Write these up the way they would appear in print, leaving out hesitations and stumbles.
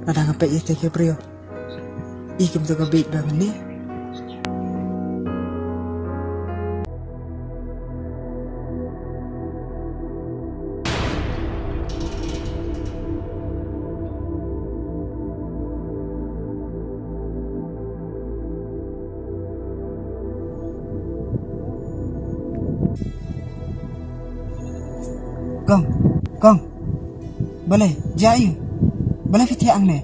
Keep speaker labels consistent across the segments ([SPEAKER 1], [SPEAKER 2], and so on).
[SPEAKER 1] Ada ngapain ya teh bro? Ikem tu kabit banget nih. Kong, boleh jaya, boleh fitiang nih.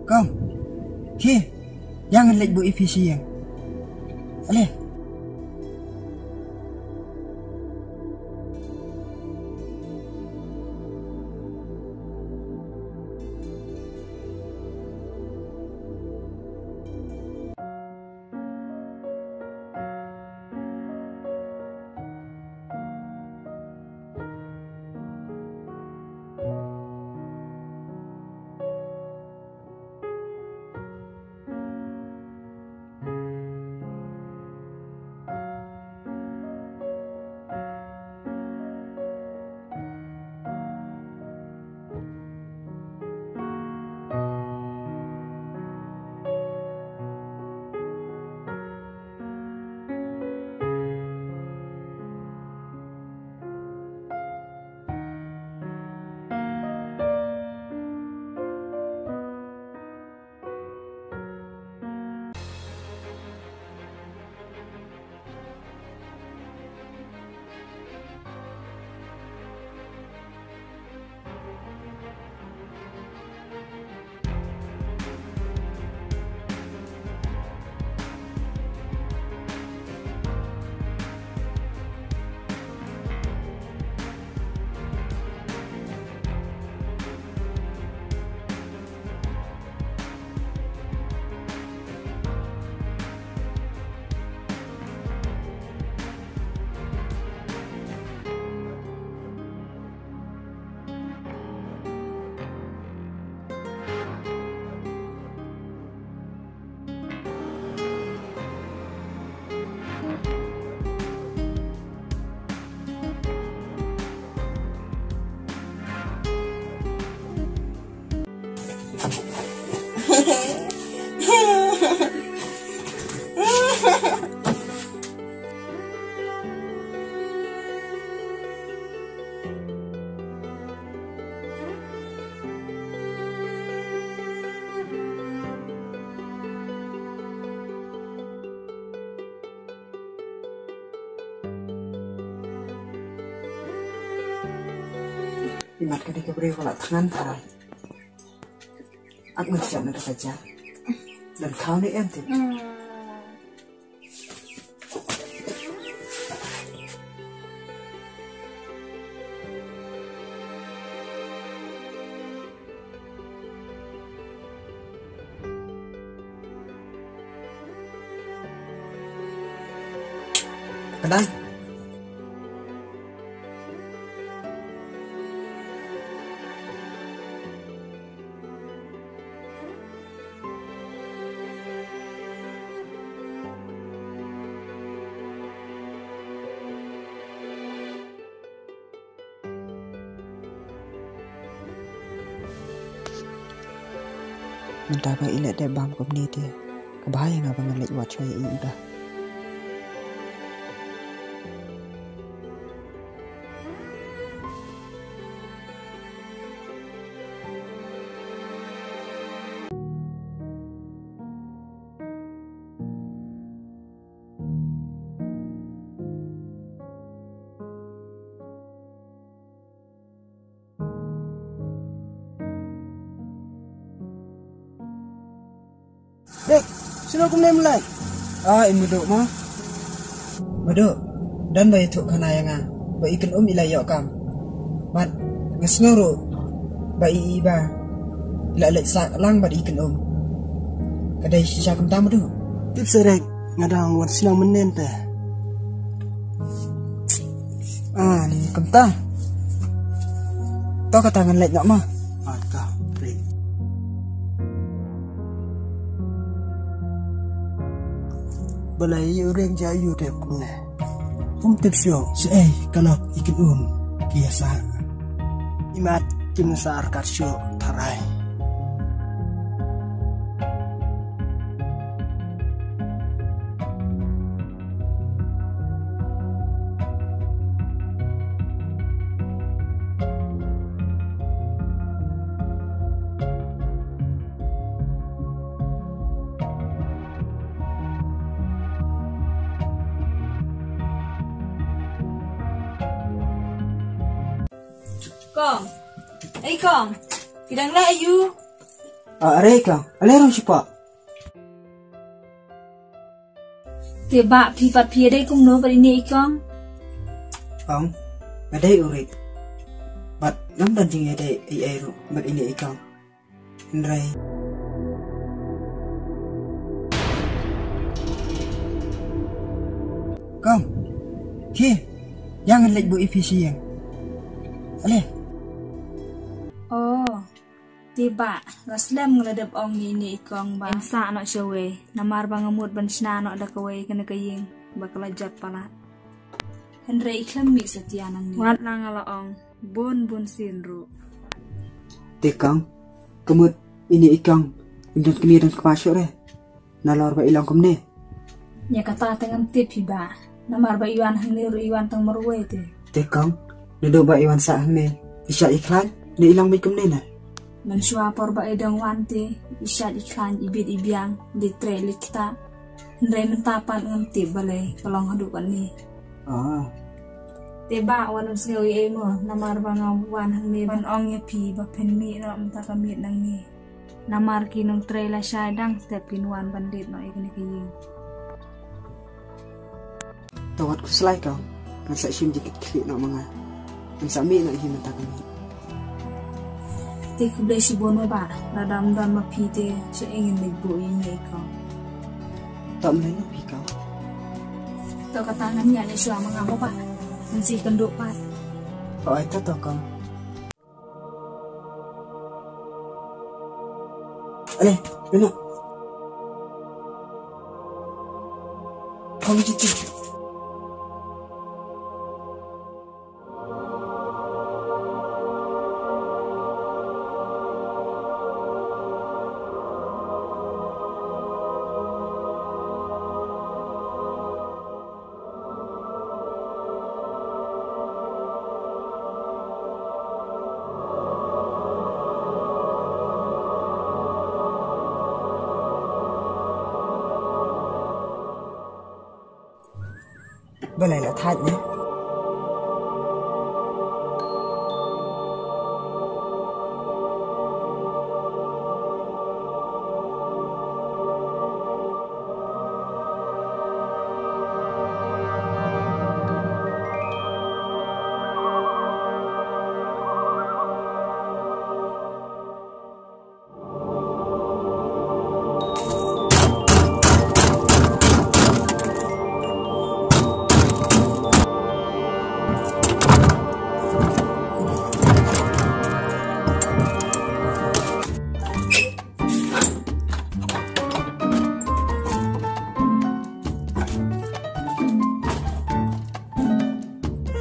[SPEAKER 1] Kong, jangan lek bu efisien. Aleh. Imat ka di kabri wala tangan taray. At magsiyap na ka dyan. Dan kau ni ente. Kadang. Mentaba ilat dek bam community. Kebahaya nga bangan lek watch ay iudah. Dek, sino aku mulai? Ini duk mah. Maduk. Dan bayi tuk kanayanga. Bayi ikan ilai yok kam. Mat ngesnguru. Bayi iba. Ila lek sak lang bat ikan Kadai sisa kem tamu duk.
[SPEAKER 2] Tip serek ngadang wan sinang menen teh.
[SPEAKER 1] Ni kem ta. Tau katangan lek nok mah.
[SPEAKER 2] Kah, break. Balai ureng jayu dek ku. Tipsyo, kalau ikan kiasa. Imat kimsar karsyo taray.
[SPEAKER 3] Kong, Kong, kidang la ayu.
[SPEAKER 1] Aray Kang, alerong siya.
[SPEAKER 3] Tiba pipat piade kung no pa ini Kong.
[SPEAKER 1] Kang, aday urit. Bat nam danjing aday ay ro, bat ini Kang. Andray. Kang, jangan lek bu efisi yang. Ale.
[SPEAKER 3] Oh, tiba raslam ngeladap ong ini Kong ba. Ensa no shawe, namar bangamut ban shna no da kawai kana kaying bakalajat palat. Henry iklam mi setianang ni. Wat nang ala ong bun sinru.
[SPEAKER 1] Tekang, kemut ini ikang indon kini dan kepasok re. Nalor ba ilang kumne.
[SPEAKER 3] Nya kata tengam tip hiba. Namar ba iwan hangniru iwan tang marwe te.
[SPEAKER 1] Tekang, duduk ba iwan sa hangne. Isya iklan, ni ilang may kumne na.
[SPEAKER 3] Mansua por ba edang wante, isya iklan ibit ibiang di trailer kita. Henry mentapan ngam tip balay kalong hadukan ni.
[SPEAKER 1] Ah.
[SPEAKER 3] Tiba wan usngawi mo namar ba nga wan hangni ban ong ya pi ba penmi no mentakamit nang ni. Namar kinong trailer siya dang step kinuan bandit no ikani kiying.
[SPEAKER 1] Tawat ko selai kau. Nasa sim jikit klik nak mga. Nasa mi nak himan tak kami.
[SPEAKER 3] Te kublay si bono ba. Radam dan mapite siya ingin nagbo yung ikaw.
[SPEAKER 1] Tak melalui pi kau.
[SPEAKER 3] Tau katangan niya ni siya mga mo ba. Nansi kanduk pat.
[SPEAKER 1] Kau ay tato kau. Ale, Luna. Kau macam tu. Balai là thạch nhé.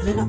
[SPEAKER 1] Luna.